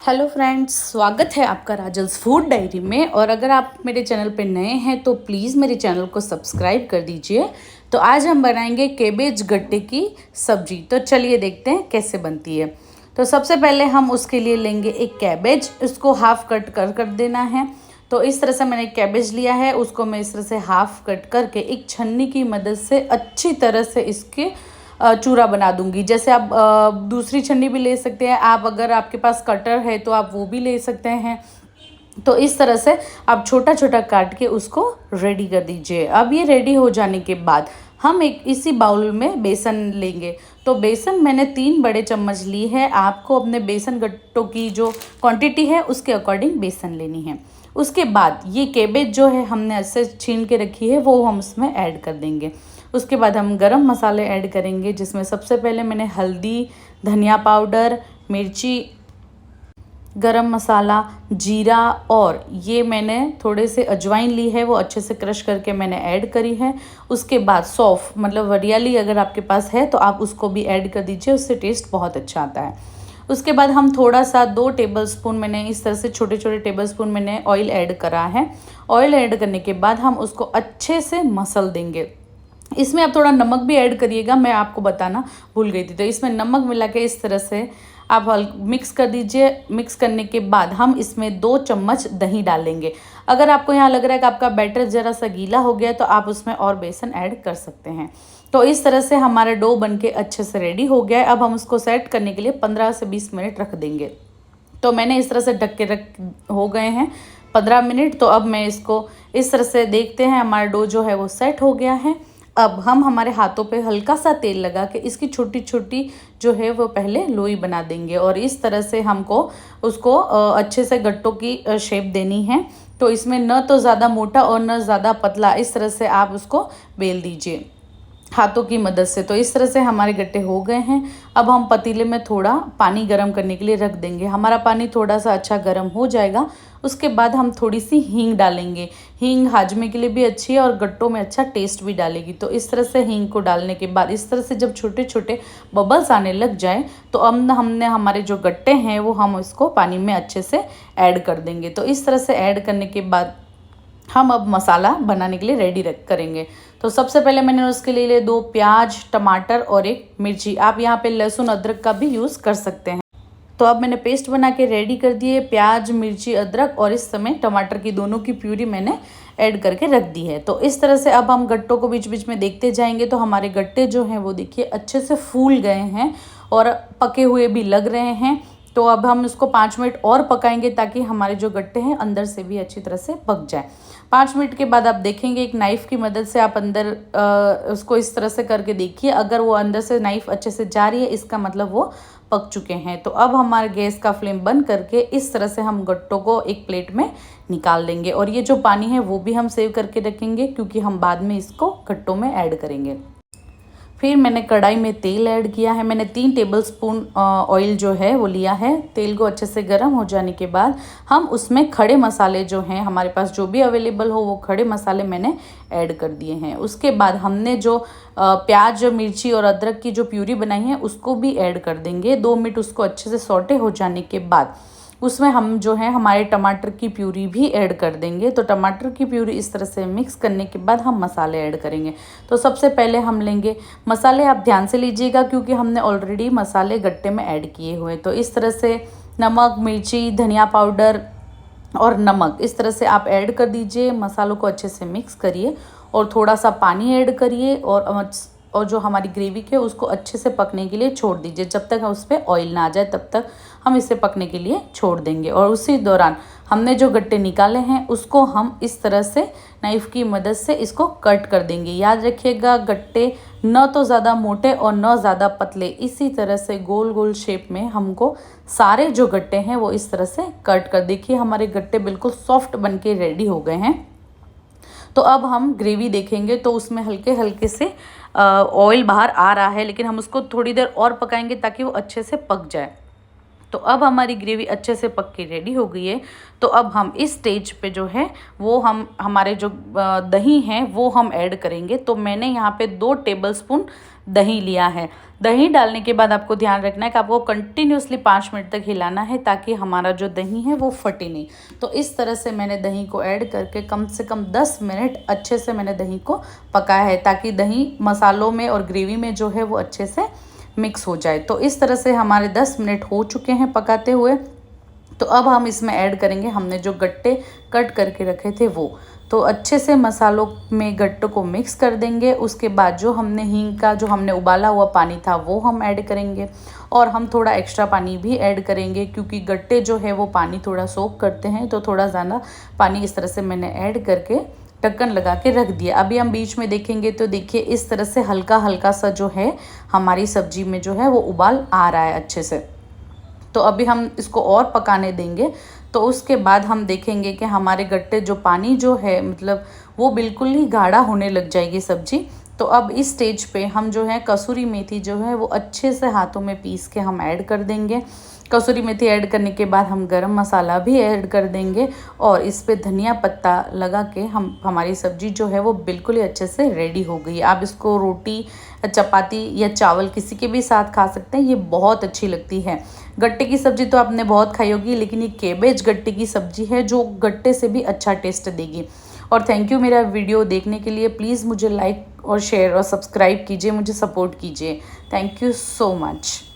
Hello friends, स्वागत है आपका राजल्स फूड डायरी में। और अगर आप मेरे चैनल पे नए हैं तो प्लीज़ मेरे चैनल को सब्सक्राइब कर दीजिए। तो आज हम बनाएंगे केबेज गट्टे की सब्जी। तो चलिए देखते हैं कैसे बनती है। तो सबसे पहले हम उसके लिए लेंगे एक कैबेज, उसको हाफ कट कर देना है। तो इस तरह से मैंने एक कैबेज लिया है, उसको मैं इस तरह से हाफ कट करके एक छन्नी की मदद से अच्छी तरह से इसके चूरा बना दूंगी। जैसे आप दूसरी छन्नी भी ले सकते हैं, आप अगर आपके पास कटर है तो आप वो भी ले सकते हैं। तो इस तरह से आप छोटा छोटा काट के उसको रेडी कर दीजिए। अब ये रेडी हो जाने के बाद हम एक इसी बाउल में बेसन लेंगे। तो बेसन मैंने 3 बड़े चम्मच ली है। आपको अपने बेसन गट्टों की जो क्वांटिटी है उसके अकॉर्डिंग बेसन लेनी है। उसके बाद ये केबेज जो है हमने अच्छे छीन के रखी है वो हम उसमें ऐड कर देंगे। उसके बाद हम गरम मसाले ऐड करेंगे, जिसमें सबसे पहले मैंने हल्दी, धनिया पाउडर, मिर्ची, गरम मसाला, जीरा और ये मैंने थोड़े से अजवाइन ली है, वो अच्छे से क्रश करके मैंने ऐड करी है। उसके बाद सौंफ मतलब वरियाली अगर आपके पास है तो आप उसको भी ऐड कर दीजिए, उससे टेस्ट बहुत अच्छा आता है। उसके बाद हम थोड़ा सा 2 टेबलस्पून मैंने इस तरह से छोटे छोटे टेबलस्पून मैंने ऑयल ऐड करा है। ऑयल ऐड करने के बाद हम उसको अच्छे से मसल देंगे। इसमें आप थोड़ा नमक भी ऐड करिएगा, मैं आपको बताना भूल गई थी। तो इसमें नमक मिला के इस तरह से आप मिक्स कर दीजिए। मिक्स करने के बाद हम इसमें 2 चम्मच दही डालेंगे। अगर आपको यहाँ लग रहा है कि आपका बैटर ज़रा सा गीला हो गया तो आप उसमें और बेसन ऐड कर सकते हैं। तो इस तरह से हमारा डो बनके अच्छे से रेडी हो गया है। अब हम उसको सेट करने के लिए 15 से 20 मिनट रख देंगे। तो मैंने इस तरह से ढक के हो गए हैं 15 मिनट। तो अब मैं इसको इस तरह से देखते हैं, हमारा डो जो है वो सेट हो गया है। अब हम हमारे हाथों पे हल्का सा तेल लगा के इसकी छोटी छोटी जो है वो पहले लोई बना देंगे और इस तरह से हमको उसको अच्छे से गट्टों की शेप देनी है। तो इसमें न तो ज़्यादा मोटा और न ज़्यादा पतला, इस तरह से आप उसको बेल दीजिए हाथों की मदद से। तो इस तरह से हमारे गट्टे हो गए हैं। अब हम पतीले में थोड़ा पानी गर्म करने के लिए रख देंगे। हमारा पानी थोड़ा सा अच्छा गर्म हो जाएगा। उसके बाद हम थोड़ी सी हींग डालेंगे। हींग हाजमे के लिए भी अच्छी है और गट्टों में अच्छा टेस्ट भी डालेगी। तो इस तरह से हींग को डालने के बाद इस तरह से जब छोटे छोटे बबल्स आने लग जाए तो अब हमने हमारे जो गट्टे हैं वो हम इसको पानी में अच्छे से ऐड कर देंगे। तो इस तरह से ऐड करने के बाद हम अब मसाला बनाने के लिए रेडी करेंगे। तो सबसे पहले मैंने उसके लिए 2 प्याज, टमाटर और 1 मिर्ची, आप यहाँ पे लहसुन अदरक का भी यूज़ कर सकते हैं। तो अब मैंने पेस्ट बना के रेडी कर दिए। प्याज, मिर्ची, अदरक और इस समय टमाटर की दोनों की प्यूरी मैंने ऐड करके रख दी है। तो इस तरह से अब हम गट्टों को बीच बीच में देखते जाएंगे। तो हमारे गट्टे जो हैं वो देखिए अच्छे से फूल गए हैं और पके हुए भी लग रहे हैं। तो अब हम इसको 5 मिनट और पकाएंगे ताकि हमारे जो गट्टे हैं अंदर से भी अच्छी तरह से पक जाए। 5 मिनट के बाद आप देखेंगे एक नाइफ़ की मदद से आप अंदर उसको इस तरह से करके देखिए। अगर वो अंदर से नाइफ़ अच्छे से जा रही है इसका मतलब वो पक चुके हैं। तो अब हमारे गैस का फ्लेम बंद करके इस तरह से हम गट्टों को एक प्लेट में निकाल देंगे। और ये जो पानी है वो भी हम सेव करके रखेंगे क्योंकि हम बाद में इसको गट्टों में ऐड करेंगे। फिर मैंने कढ़ाई में तेल ऐड किया है। मैंने 3 टेबलस्पून ऑयल जो है वो लिया है। तेल को अच्छे से गर्म हो जाने के बाद हम उसमें खड़े मसाले जो हैं हमारे पास जो भी अवेलेबल हो वो खड़े मसाले मैंने ऐड कर दिए हैं। उसके बाद हमने जो प्याज, मिर्ची और अदरक की जो प्यूरी बनाई है उसको भी ऐड कर देंगे। 2 मिनट उसको अच्छे से सौटे हो जाने के बाद उसमें हम जो है हमारे टमाटर की प्यूरी भी ऐड कर देंगे। तो टमाटर की प्यूरी इस तरह से मिक्स करने के बाद हम मसाले ऐड करेंगे। तो सबसे पहले हम लेंगे मसाले, आप ध्यान से लीजिएगा क्योंकि हमने ऑलरेडी मसाले गट्टे में ऐड किए हुए। तो इस तरह से नमक, मिर्ची, धनिया पाउडर और नमक इस तरह से आप ऐड कर दीजिए। मसालों को अच्छे से मिक्स करिए और थोड़ा सा पानी ऐड करिए और जो हमारी ग्रेवी है उसको अच्छे से पकने के लिए छोड़ दीजिए। जब तक उस पर ऑयल ना आ जाए तब तक हम इसे पकने के लिए छोड़ देंगे। और उसी दौरान हमने जो गट्टे निकाले हैं उसको हम इस तरह से नाइफ़ की मदद से इसको कट कर देंगे। याद रखिएगा गट्टे न तो ज़्यादा मोटे और न ज़्यादा पतले, इसी तरह से गोल गोल शेप में हमको सारे जो गट्टे हैं वो इस तरह से कट कर। देखिए हमारे गट्टे बिल्कुल सॉफ्ट बन के रेडी हो गए हैं। तो अब हम ग्रेवी देखेंगे तो उसमें हल्के हल्के से ऑयल बाहर आ रहा है, लेकिन हम उसको थोड़ी देर और पकाएंगे ताकि वो अच्छे से पक जाए। तो अब हमारी ग्रेवी अच्छे से पक के रेडी हो गई है। तो अब हम इस स्टेज पे जो है वो हम हमारे जो दही हैं वो हम ऐड करेंगे। तो मैंने यहाँ पे 2 टेबलस्पून दही लिया है। दही डालने के बाद आपको ध्यान रखना है कि आपको कंटिन्यूसली 5 मिनट तक हिलाना है ताकि हमारा जो दही है वो फटे नहीं। तो इस तरह से मैंने दही को ऐड करके कम से कम 10 मिनट अच्छे से मैंने दही को पकाया है ताकि दही मसालों में और ग्रेवी में जो है वो अच्छे से मिक्स हो जाए। तो इस तरह से हमारे 10 मिनट हो चुके हैं पकाते हुए। तो अब हम इसमें ऐड करेंगे हमने जो गट्टे कट करके रखे थे वो। तो अच्छे से मसालों में गट्टों को मिक्स कर देंगे। उसके बाद जो हमने हींग का जो हमने उबाला हुआ पानी था वो हम ऐड करेंगे और हम थोड़ा एक्स्ट्रा पानी भी ऐड करेंगे क्योंकि गट्टे जो है वो पानी थोड़ा सोख करते हैं। तो थोड़ा ज़्यादा पानी इस तरह से मैंने ऐड करके ढक्कन लगा के रख दिया। अभी हम बीच में देखेंगे तो देखिए इस तरह से हल्का हल्का सा जो है हमारी सब्जी में जो है वो उबाल आ रहा है अच्छे से। तो अभी हम इसको और पकाने देंगे। तो उसके बाद हम देखेंगे कि हमारे गट्टे जो पानी जो है मतलब वो बिल्कुल ही गाढ़ा होने लग जाएगी सब्जी। तो अब इस स्टेज पे हम जो है कसूरी मेथी जो है वो अच्छे से हाथों में पीस के हम ऐड कर देंगे। कसूरी मेथी ऐड करने के बाद हम गरम मसाला भी ऐड कर देंगे और इस पे धनिया पत्ता लगा के हमारी सब्ज़ी जो है वो बिल्कुल ही अच्छे से रेडी हो गई। आप इसको रोटी चपाती या चावल किसी के भी साथ खा सकते हैं, ये बहुत अच्छी लगती है। गट्टे की सब्ज़ी तो आपने बहुत खाई होगी, लेकिन ये केबेज गट्टे की सब्ज़ी है जो गट्टे से भी अच्छा टेस्ट देगी। और थैंक यू मेरा वीडियो देखने के लिए। प्लीज़ मुझे लाइक और शेयर और सब्सक्राइब कीजिए, मुझे सपोर्ट कीजिए। Thank you so much.